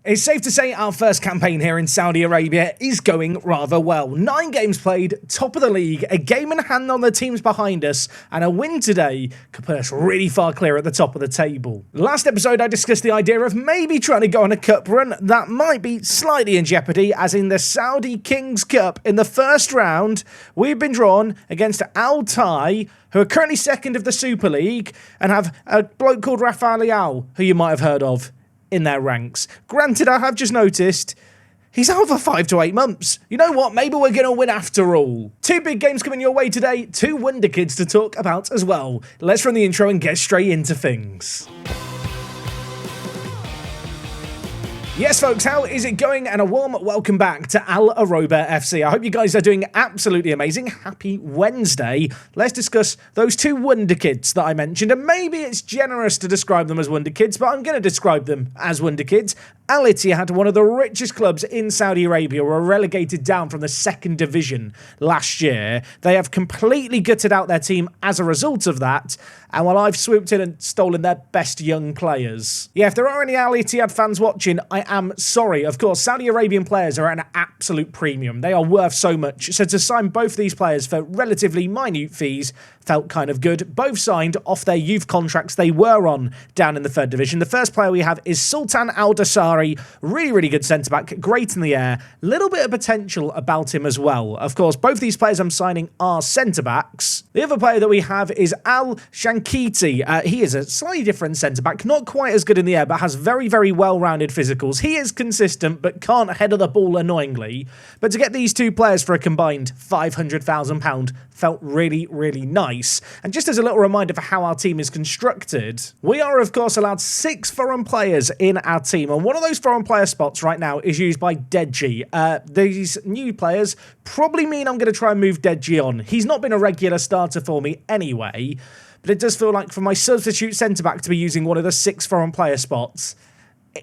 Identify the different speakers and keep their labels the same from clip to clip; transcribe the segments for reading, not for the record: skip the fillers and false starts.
Speaker 1: It's safe to say our first campaign here in Saudi Arabia is going rather well. 9 games played, top of the league, a game in hand on the teams behind us, and a win today could put us really far clear at the top of the table. Last episode I discussed the idea of maybe trying to go on a cup run that might be slightly in jeopardy, as in the Saudi Kings Cup. In the first round, we've been drawn against Al Tai, who are currently second of the Super League, and have a bloke called Rafael Leao, who you might have heard of, in their ranks. Granted, I have just noticed he's out for 5 to 8 months. You know what? Maybe we're going to win after all. 2 big games coming your way today, 2 Wonderkids to talk about as well. Let's run the intro and get straight into things. Yes, folks, how is it going? And a warm welcome back to Al Aroba FC. I hope you guys are doing absolutely amazing. Happy Wednesday. Let's discuss those 2 Wonderkids that I mentioned. And maybe it's generous to describe them as Wonderkids, but I'm going to describe them as Wonderkids. Al Ittihad, one of the richest clubs in Saudi Arabia, were relegated down from the 2nd division last year. They have completely gutted out their team as a result of that. And while I've swooped in and stolen their best young players. Yeah, if there are any Al Ittihad fans watching, I am sorry. Of course, Saudi Arabian players are at an absolute premium. They are worth so much. So to sign both these players for relatively minute fees felt kind of good. Both signed off their youth contracts they were on down in the 3rd division. The first player we have is Sultan Al-Dosari. Really, really good centre-back. Great in the air. Little bit of potential about him as well. Of course, both these players I'm signing are centre-backs. The other player that we have is Al Shankiti. He is a slightly different centre-back. Not quite as good in the air, but has very, very well-rounded physicals. He is consistent, but can't header the ball annoyingly. But to get these 2 players for a combined £500,000 felt really, really nice. And just as a little reminder for how our team is constructed, we are, of course, allowed 6 foreign players in our team. And one of those foreign player spots right now is used by Deji. These new players probably mean I'm going to try and move Deji on. He's not been a regular starter for me anyway, but it does feel like for my substitute centre-back to be using one of the 6 foreign player spots,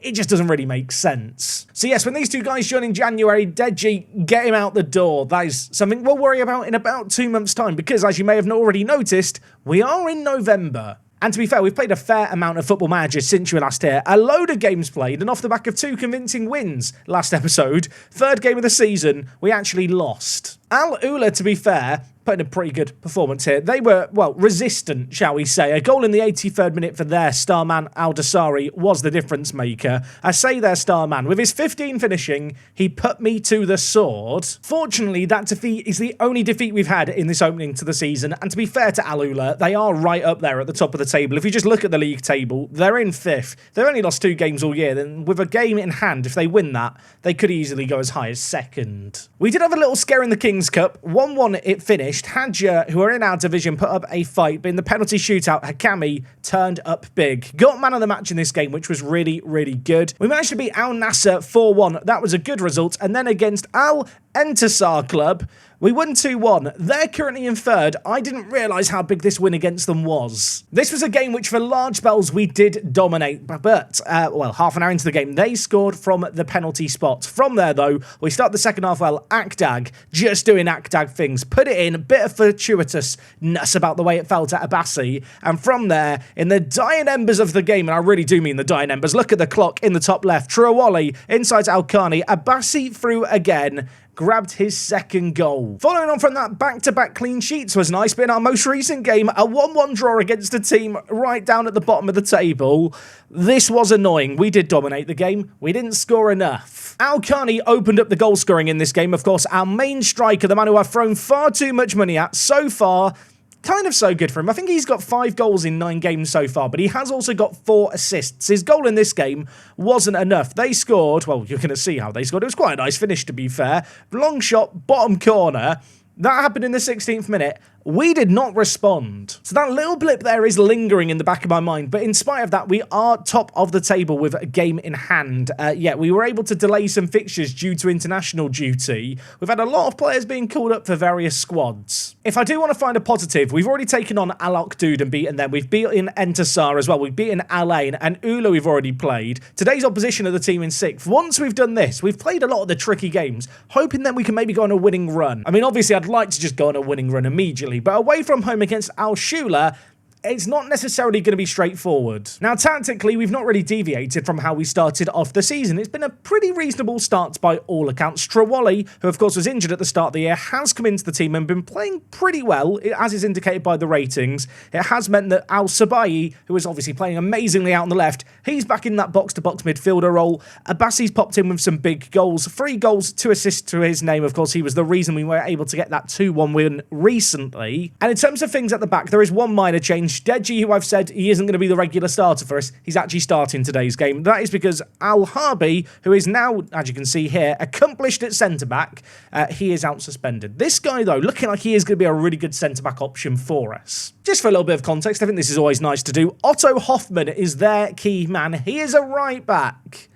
Speaker 1: it just doesn't really make sense. So yes, when these 2 guys join in January, Deji, get him out the door. That is something we'll worry about in about 2 months' time, because as you may have already noticed, we are in November. And to be fair, we've played a fair amount of Football Manager since you were last here. A load of games played, and off the back of 2 convincing wins last episode, 3rd game of the season, we actually lost. Al Ula, to be fair, put in a pretty good performance here. They were, well, resistant, shall we say. A goal in the 83rd minute for their star man, Al-Dosari, was the difference maker. I say their star man. With his 15 finishing, he put me to the sword. Fortunately, that defeat is the only defeat we've had in this opening to the season. And to be fair to Al Ula, they are right up there at the top of the table. If you just look at the league table, they're in 5th. They've only lost 2 games all year. Then with a game in hand, if they win that, they could easily go as high as 2nd. We did have a little scare in the Kings Cup. 1-1 it finished. Hadja, who are in our division, put up a fight, but in the penalty shootout, Hakami turned up big. Got man of the match in this game, which was really, really good. We managed to beat Al Nasser 4-1. That was a good result. And then against Al Entisar Club, we won 2-1. They're currently in 3rd. I didn't realise how big this win against them was. This was a game which for large spells we did dominate, but well, half an hour into the game, they scored from the penalty spot. From there, though, we start the second half well. Akdag, just doing Akdag things. Put it in, a bit of fortuitousness about the way it felt at Abassi. And from there, in the dying embers of the game, and I really do mean the dying embers, look at the clock in the top left. Truawali inside Al-Khani. Abassi through again. Grabbed his 2nd goal. Following on from that, back-to-back clean sheets was nice, but in our most recent game, a 1-1 draw against a team right down at the bottom of the table. This was annoying. We did dominate the game. We didn't score enough. Al-Khani opened up the goal scoring in this game. Of course, our main striker, the man who I've thrown far too much money at so far. Kind of so good for him. I think he's got 5 goals in 9 games so far, but he has also got 4 assists. His goal in this game wasn't enough. They scored, well, you're going to see how they scored. It was quite a nice finish, to be fair. Long shot, bottom corner. That happened in the 16th minute. We did not respond. So that little blip there is lingering in the back of my mind. But in spite of that, we are top of the table with a game in hand. Yeah, we were able to delay some fixtures due to international duty. We've had a lot of players being called up for various squads. If I do want to find a positive, we've already taken on Al Okdud and beaten them. We've beaten Entisar as well. We've beaten Al Ain and Ula we've already played. Today's opposition are the team in 6th. Once we've done this, we've played a lot of the tricky games, hoping that we can maybe go on a winning run. I mean, obviously, I'd like to just go on a winning run immediately, but away from home against Al Shula, it's not necessarily going to be straightforward. Now, tactically, we've not really deviated from how we started off the season. It's been a pretty reasonable start by all accounts. Trawally, who of course was injured at the start of the year, has come into the team and been playing pretty well, as is indicated by the ratings. It has meant that Al-Sabai, who is obviously playing amazingly out on the left, he's back in that box-to-box midfielder role. Abbasi's popped in with some big goals, 3 goals, 2 assists to his name. Of course, he was the reason we were able to get that 2-1 win recently. And in terms of things at the back, there is one minor change. Deji, who I've said he isn't going to be the regular starter for us, he's actually starting today's game. That is because Al-Harbi, who is now, as you can see here, accomplished at centre-back, he is out suspended. This guy, though, looking like he is going to be a really good centre-back option for us. Just for a little bit of context, I think this is always nice to do. Otto Hoffmann is their key man. He is a right-back.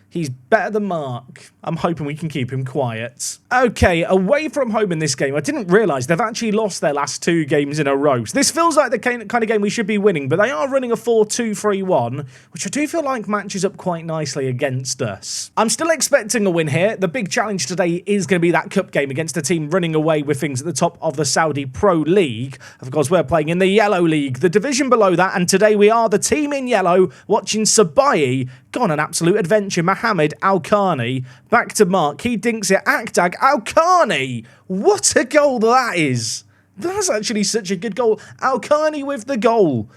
Speaker 1: He's better than Mark. I'm hoping we can keep him quiet. Okay, away from home in this game, I didn't realise they've actually lost their last 2 games in a row. So this feels like the kind of game we should be winning, but they are running a 4-2-3-1, which I do feel like matches up quite nicely against us. I'm still expecting a win here. The big challenge today is going to be that cup game against a team running away with things at the top of the Saudi Pro League. Of course, we're playing in the Yellow League, the division below that, and today we are the team in yellow watching Sabai go on an absolute adventure. Mohammed Al-Khani, back to Mark, he dinks it, Akdag, Al-Khani, what a goal that is. That's actually such a good goal. Al-Khani with the goal.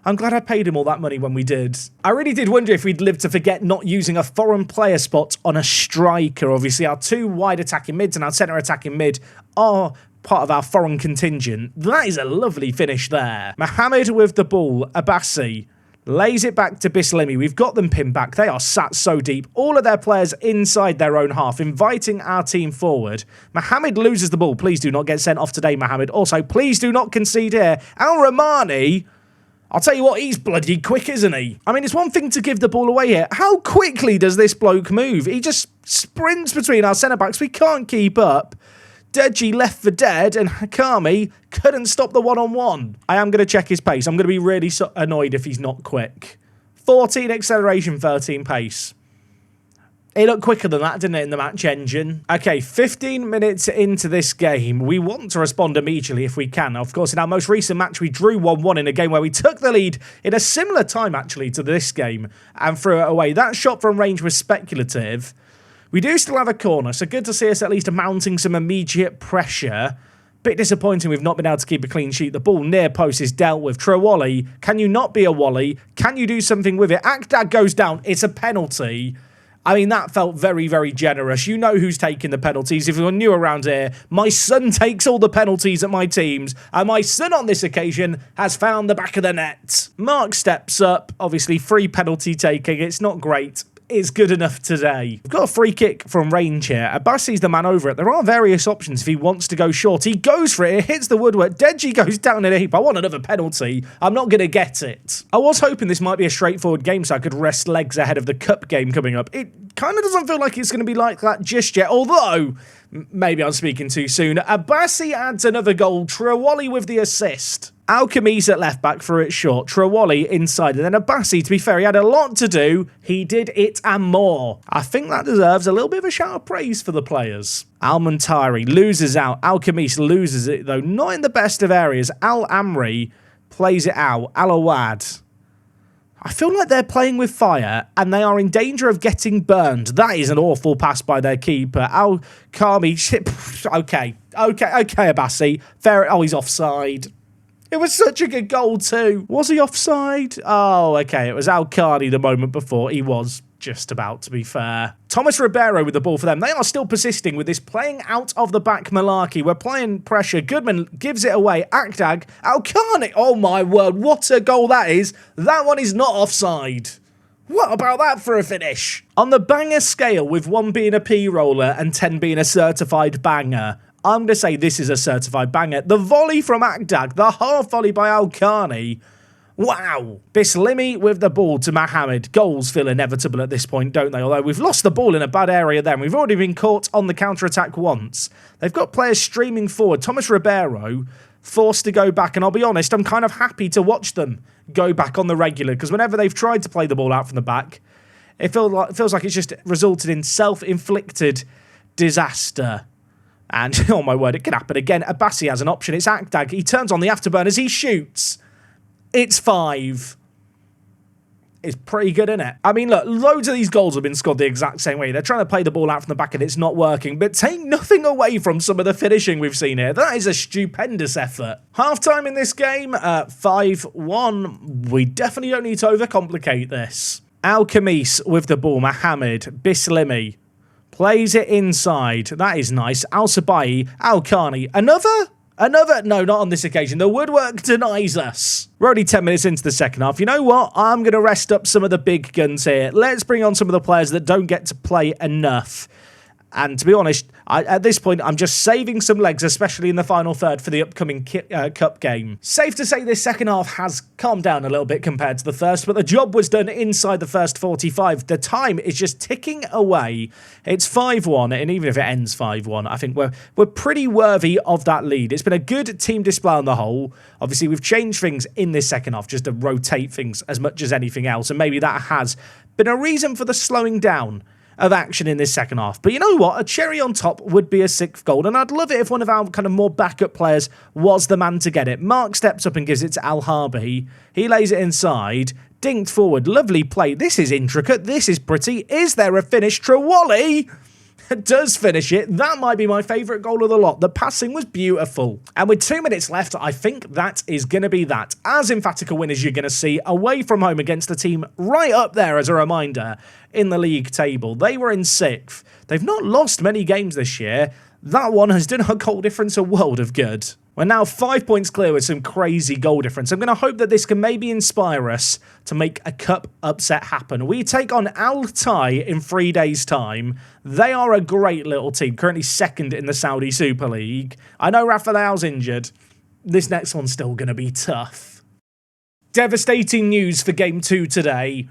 Speaker 1: I'm glad I paid him all that money when we did. I really did wonder if we'd live to forget not using a foreign player spot on a striker. Obviously, our 2 wide attacking mids and our centre attacking mid are part of our foreign contingent. That is a lovely finish there. Mohammed with the ball, Abbasi lays it back to Bislimi. We've got them pinned back. They are sat so deep. All of their players inside their own half, inviting our team forward. Mohammed loses the ball. Please do not get sent off today, Mohammed. Also, please do not concede here. Al-Rahmani, I'll tell you what, he's bloody quick, isn't he? I mean, it's one thing to give the ball away here. How quickly does this bloke move? He just sprints between our centre-backs. We can't keep up. Deji left for dead, and Hakami couldn't stop the one-on-one. I am going to check his pace. I'm going to be really annoyed if he's not quick. 14 acceleration, 13 pace. It looked quicker than that, didn't it, in the match engine? Okay, 15 minutes into this game. We want to respond immediately if we can. Of course, in our most recent match, we drew 1-1 in a game where we took the lead in a similar time, actually, to this game, and threw it away. That shot from range was speculative. We do still have a corner, so good to see us at least mounting some immediate pressure. Bit disappointing we've not been able to keep a clean sheet. The ball near post is dealt with. Trawally, can you not be a Wally? Can you do something with it? Akdag goes down. It's a penalty. I mean, that felt very, very generous. You know who's taking the penalties. If you're new around here, my son takes all the penalties at my teams, and my son on this occasion has found the back of the net. Mark steps up. Obviously, free penalty taking. It's not great. Is good enough today. We've got a free kick from range here. Abbasi's the man over it. There are various options if he wants to go short. He goes for it. It hits the woodwork. Deji goes down in a heap. I want another penalty. I'm not going to get it. I was hoping this might be a straightforward game so I could rest legs ahead of the cup game coming up. It kind of doesn't feel like it's going to be like that just yet, although maybe I'm speaking too soon. Abbasi adds another goal. Trawally with the assist. Al-Khamis at left back for it short. Trawally inside. And then Abbasi, to be fair, he had a lot to do. He did it and more. I think that deserves a little bit of a shout of praise for the players. Al-Muntari loses out. Al-Khamis loses it, though. Not in the best of areas. Al-Amri plays it out. Al-Awad. I feel like they're playing with fire and they are in danger of getting burned. That is an awful pass by their keeper. Al-Khami. Okay, Abbasi. Fair. Oh, he's offside. It was such a good goal too. Was he offside? Oh, okay. It was Al-Khani the moment before. He was just about, to be fair. Thomas Ribeiro with the ball for them. They are still persisting with this playing out of the back malarkey. We're playing pressure. Goodman gives it away. Akdag. Al-Khani. Oh my word. What a goal that is. That one is not offside. What about that for a finish? On the banger scale, with 1 being a P-roller and 10 being a certified banger, I'm going to say this is a certified banger. The volley from Akdag, the half volley by Al-Khani. Wow. Bislimi with the ball to Mohammed. Goals feel inevitable at this point, don't they? Although we've lost the ball in a bad area then. We've already been caught on the counter-attack once. They've got players streaming forward. Thomas Ribeiro forced to go back. And I'll be honest, I'm kind of happy to watch them go back on the regular. Because whenever they've tried to play the ball out from the back, it feels like it's just resulted in self-inflicted disaster. And, oh my word, it can happen again. Abbasi has an option. It's Akdag. He turns on the afterburners. He shoots. It's 5. It's pretty good, isn't it? I mean, look, loads of these goals have been scored the exact same way. They're trying to play the ball out from the back and it's not working, but take nothing away from some of the finishing we've seen here. That is a stupendous effort. Half-time in this game, 5-1. We definitely don't need to overcomplicate this. Al-Khamis with the ball. Mohamed Bislimi plays it inside. That is nice. Al-Sabai, Al-Khani. Another? No, not on this occasion. The woodwork denies us. We're only 10 minutes into the second half. You know what? I'm going to rest up some of the big guns here. Let's bring on some of the players that don't get to play enough. And to be honest, at this point, I'm just saving some legs, especially in the final third for the upcoming cup game. Safe to say this second half has calmed down a little bit compared to the first, but the job was done inside the first 45. The time is just ticking away. It's 5-1, and even if it ends 5-1, I think we're pretty worthy of that lead. It's been a good team display on the whole. Obviously, we've changed things in this second half just to rotate things as much as anything else, and maybe that has been a reason for the slowing down of action in this second half. But you know what? A cherry on top would be a 6th goal, and I'd love it if one of our kind of more backup players was the man to get it. Mark steps up and gives it to Al-Harbi. He lays it inside, dinked forward. Lovely play. This is intricate. This is pretty. Is there a finish? Trawali does finish it. That might be my favourite goal of the lot. The passing was beautiful. And with 2 minutes left, I think that is going to be that. As emphatic a win as you're going to see away from home against a team right up there, as a reminder, in the league table. They were in 6th. They've not lost many games this year. That one has done our goal difference a world of good. We're now 5 points clear with some crazy goal difference. I'm going to hope that this can maybe inspire us to make a cup upset happen. We take on Al-Tai in 3 days' time. They are a great little team, currently 2nd in the Saudi Super League. I know Rafael's injured. This next one's still going to be tough. Devastating news for Game 2 today.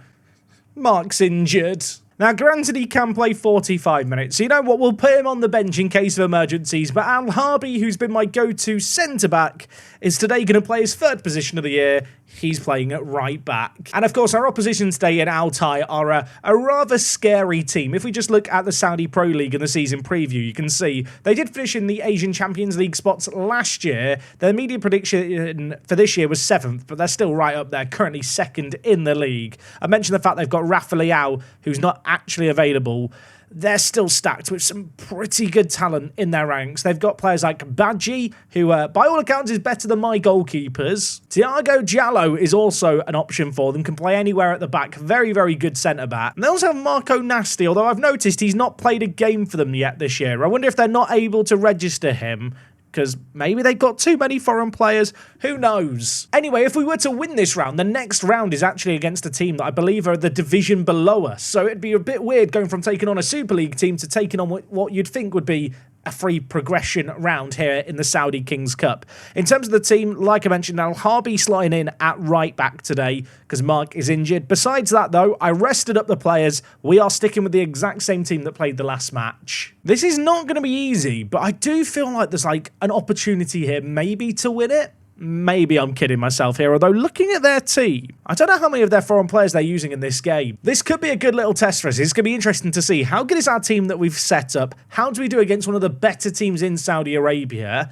Speaker 1: Mark's injured. Now, granted, he can play 45 minutes, so you know what, we'll put him on the bench in case of emergencies, but Al-Harbi, who's been my go-to centre-back, is today going to play his 3rd position of the year. He's playing at right back. And of course, our opposition today in Al-Tai are a rather scary team. If we just look at the Saudi Pro League and the season preview, you can see they did finish in the Asian Champions League spots last year. Their media prediction for this year was 7th, but they're still right up there, currently 2nd in the league. I mentioned the fact they've got Rafael, who's not actually available. They're still stacked with some pretty good talent in their ranks. They've got players like Badji, who by all accounts is better than my goalkeepers. Thiago Jallo is also an option for them, can play anywhere at the back. Very, very good centre-back. And they also have Marco Nasty, although I've noticed he's not played a game for them yet this year. I wonder if they're not able to register him, because maybe they've got too many foreign players. Who knows? Anyway, if we were to win this round, the next round is actually against a team that I believe are the division below us. So it'd be a bit weird going from taking on a Super League team to taking on what you'd think would be a free progression round here in the Saudi Kings Cup. In terms of the team, like I mentioned, Al-Harbi slotting in at right back today because Mark is injured. Besides that, though, I rested up the players. We are sticking with the exact same team that played the last match. This is not going to be easy, but I do feel like there's like an opportunity here maybe to win it. Maybe I'm kidding myself here, although looking at their team, I don't know how many of their foreign players they're using in this game. This could be a good little test for us. It's going to be interesting to see how good is our team that we've set up. How do we do against one of the better teams in Saudi Arabia?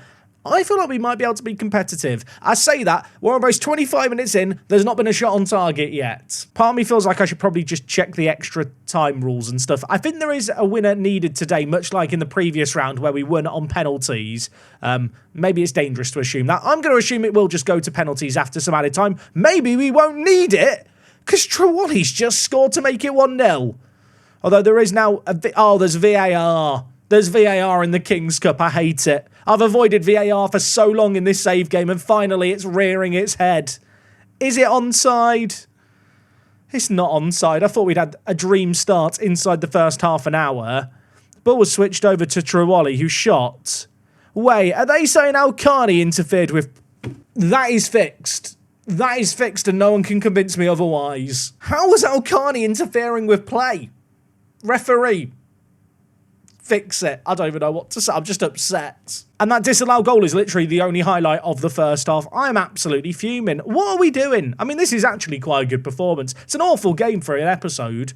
Speaker 1: I feel like we might be able to be competitive. I say that, we're almost 25 minutes in, there's not been a shot on target yet. Part of me feels like I should probably just check the extra time rules and stuff. I think there is a winner needed today, much like in the previous round where we won on penalties. Maybe it's dangerous to assume that. I'm going to assume it will just go to penalties after some added time. Maybe we won't need it, because Trawali's just scored to make it 1-0. Although there is now there's VAR. There's VAR in the Kings Cup. I hate it. I've avoided VAR for so long in this save game, and finally it's rearing its head. Is it onside? It's not onside. I thought we'd had a dream start inside the first half an hour. The ball was switched over to Trawali, who shot. Wait, are they saying Al-Khani interfered with... That is fixed. That is fixed, and no one can convince me otherwise. How was Al-Khani interfering with play? Referee. Fix it. I don't even know what to say. I'm just upset. And that disallowed goal is literally the only highlight of the first half. I'm absolutely fuming. What are we doing? I mean, this is actually quite a good performance. It's an awful game for an episode.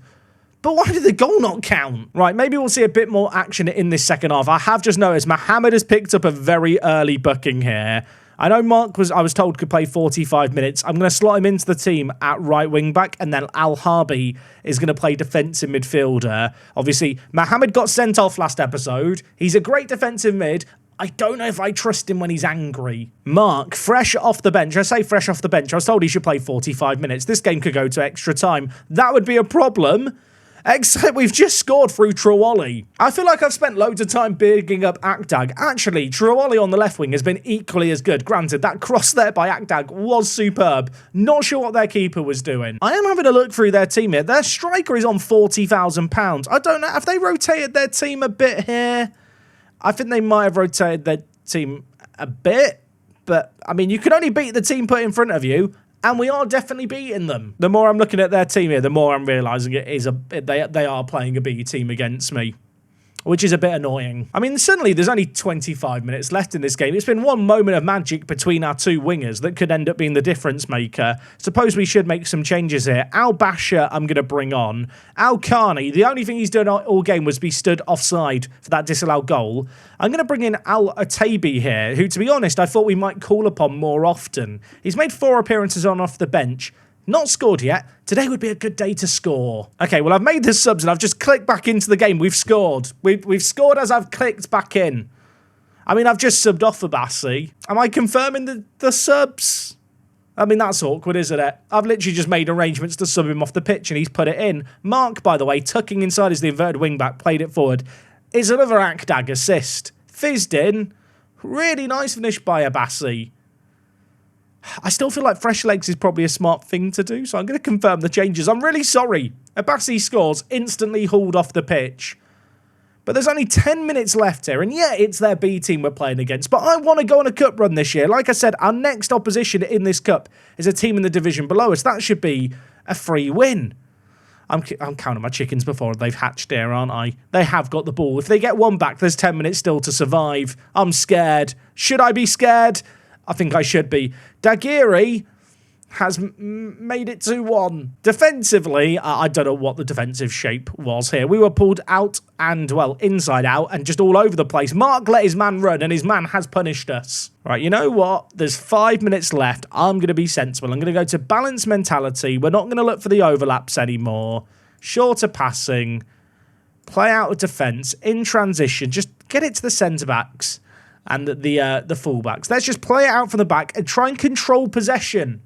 Speaker 1: But why did the goal not count? Right, maybe we'll see a bit more action in this second half. I have just noticed Mohamed has picked up a very early booking here. I know I was told could play 45 minutes. I'm going to slot him into the team at right wing back, and then Al Harbi is going to play defensive midfielder. Obviously, Mohamed got sent off last episode. He's a great defensive mid. I don't know if I trust him when he's angry. Mark, fresh off the bench. I say fresh off the bench. I was told he should play 45 minutes. This game could go to extra time. That would be a problem. Except we've just scored through Trawali. I feel like I've spent loads of time bigging up Akdag. Actually, Trawali on the left wing has been equally as good. Granted, that cross there by Akdag was superb. Not sure what their keeper was doing. I am having a look through their team here. Their striker is on £40,000. I don't know. Have they rotated their team a bit here? I think they might have rotated their team a bit. But, I mean, you can only beat the team put in front of you. And we are definitely beating them. The more I'm looking at their team here, the more I'm realising they are playing a B team against me, which is a bit annoying. I mean, suddenly there's only 25 minutes left in this game. It's been one moment of magic between our two wingers that could end up being the difference maker. Suppose we should make some changes here. Al Basha, I'm going to bring on. Al Khani, the only thing he's done all game was be stood offside for that disallowed goal. I'm going to bring in Al Atabi here, who, to be honest, I thought we might call upon more often. He's made 4 appearances on off the bench. Not scored yet. Today would be a good day to score. Okay, well, I've made the subs and I've just clicked back into the game. We've scored. We've scored as I've clicked back in. I mean, I've just subbed off for Bassi. Am I confirming the subs? I mean, that's awkward, isn't it? I've literally just made arrangements to sub him off the pitch and he's put it in. Mark, by the way, tucking inside as the inverted wing-back, played it forward. Is another Akdag assist. Fizzed in. Really nice finish by Abassi. I still feel like fresh legs is probably a smart thing to do, so I'm going to confirm the changes. I'm really sorry. Abassi scores, instantly hauled off the pitch. But there's only 10 minutes left here, and yeah, it's their B team we're playing against. But I want to go on a cup run this year. Like I said, our next opposition in this cup is a team in the division below us. That should be a free win. I'm counting my chickens before they've hatched here, aren't I? They have got the ball. If they get one back, there's 10 minutes still to survive. I'm scared. Should I be scared? I think I should be. Daguerre has made it 2-1. Defensively, I don't know what the defensive shape was here. We were pulled out and, well, inside out and just all over the place. Mark let his man run and his man has punished us. Right, you know what? There's 5 minutes left. I'm going to be sensible. I'm going to go to balanced mentality. We're not going to look for the overlaps anymore. Shorter passing. Play out of defence. In transition. Just get it to the centre-backs and the full-backs. Let's just play it out from the back and try and control possession.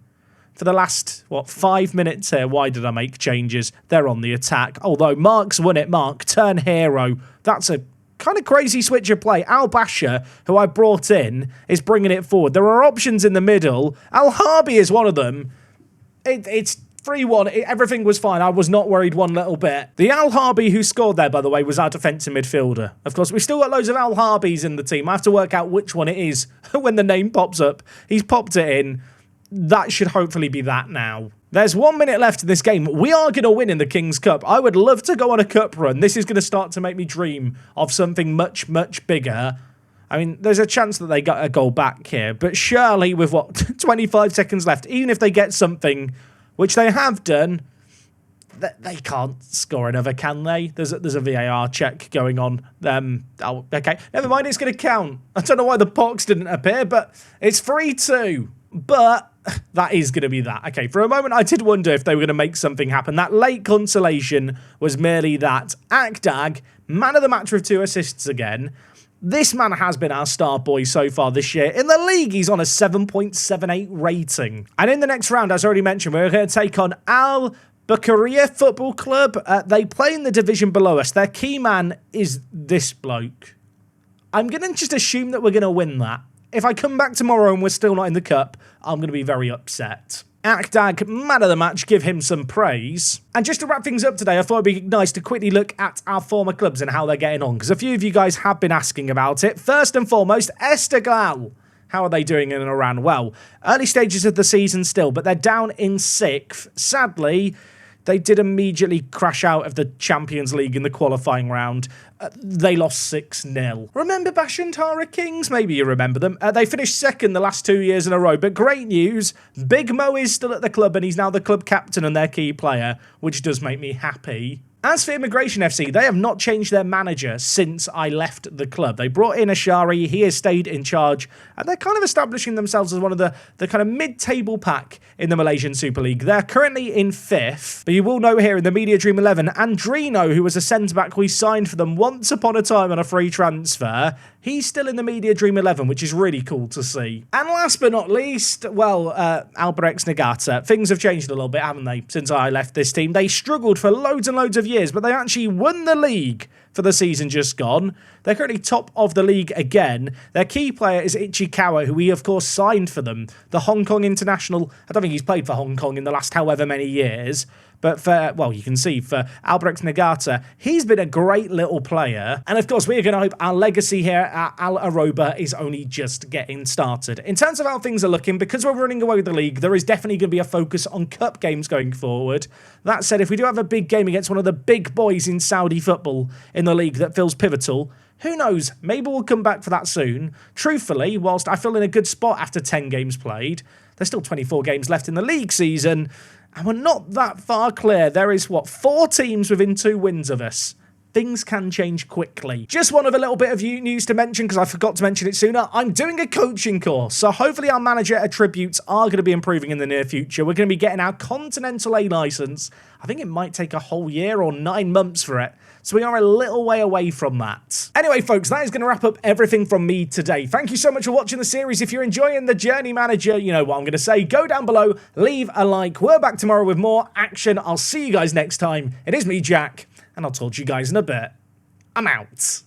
Speaker 1: For the last, 5 minutes here, why did I make changes? They're on the attack. Although Mark's won it. Mark, turn hero. That's a kind of crazy switch of play. Al Basha, who I brought in, is bringing it forward. There are options in the middle. Al Harbi is one of them. It's 3-1. Everything was fine. I was not worried one little bit. The Al Harbi who scored there, by the way, was our defensive midfielder. Of course, we've still got loads of Al Harbis in the team. I have to work out which one it is when the name pops up. He's popped it in. That should hopefully be that now. There's 1 minute left in this game. We are going to win in the King's Cup. I would love to go on a cup run. This is going to start to make me dream of something much, much bigger. I mean, there's a chance that they got a goal back here. But surely with, 25 seconds left, even if they get something, which they have done, they can't score another, can they? There's a VAR check going on. Oh, okay. Never mind, it's going to count. I don't know why the box didn't appear, but it's 3-2. But that is going to be that. Okay, for a moment, I did wonder if they were going to make something happen. That late consolation was merely that. Akdag, man of the match with 2 assists again. This man has been our star boy so far this year. In the league, he's on a 7.78 rating. And in the next round, as already mentioned, we're going to take on Al Bukhariya Football Club. They play in the division below us. Their key man is this bloke. I'm going to just assume that we're going to win that. If I come back tomorrow and we're still not in the cup, I'm going to be very upset. Akdag, man of the match, give him some praise. And just to wrap things up today, I thought it'd be nice to quickly look at our former clubs and how they're getting on, because a few of you guys have been asking about it. First and foremost, Esteghlal. How are they doing in Iran? Well, early stages of the season still, but they're down in 6th. Sadly, they did immediately crash out of the Champions League in the qualifying round. They lost 6-0. Remember Bashantara Kings? Maybe you remember them. They finished 2nd the last 2 years in a row. But great news, Big Mo is still at the club and he's now the club captain and their key player, which does make me happy. As for Immigration FC, they have not changed their manager since I left the club. They brought in Ashari, he has stayed in charge, and they're kind of establishing themselves as one of the kind of mid-table pack in the Malaysian Super League. They're currently in 5th, but you will know here in the Media Dream 11, Andrino, who was a centre-back we signed for them once upon a time on a free transfer, he's still in the Media Dream 11, which is really cool to see. And last but not least, well, Albrecht Nagata. Things have changed a little bit, haven't they, since I left this team? They struggled for loads and loads of years, but they actually won the league for the season just gone. They're currently top of the league again. Their key player is Ichikawa, who we, of course, signed for them. The Hong Kong international. I don't think he's played for Hong Kong in the last however many years. But for, well, you can see for Albrecht Nagata, he's been a great little player. And of course, we are going to hope our legacy here at Al Aroba is only just getting started. In terms of how things are looking, because we're running away with the league, there is definitely going to be a focus on cup games going forward. That said, if we do have a big game against one of the big boys in Saudi football in the league that feels pivotal, who knows, maybe we'll come back for that soon. Truthfully, whilst I feel in a good spot after 10 games played, there's still 24 games left in the league season, and we're not that far clear. There is, 4 teams within 2 wins of us. Things can change quickly. Just one other little bit of news to mention, because I forgot to mention it sooner. I'm doing a coaching course, so hopefully our manager attributes are going to be improving in the near future. We're going to be getting our Continental A license. I think it might take a whole year or 9 months for it. So we are a little way away from that. Anyway, folks, that is going to wrap up everything from me today. Thank you so much for watching the series. If you're enjoying the Journey Manager, you know what I'm going to say. Go down below, leave a like. We're back tomorrow with more action. I'll see you guys next time. It is me, Jack, and I'll talk to you guys in a bit. I'm out.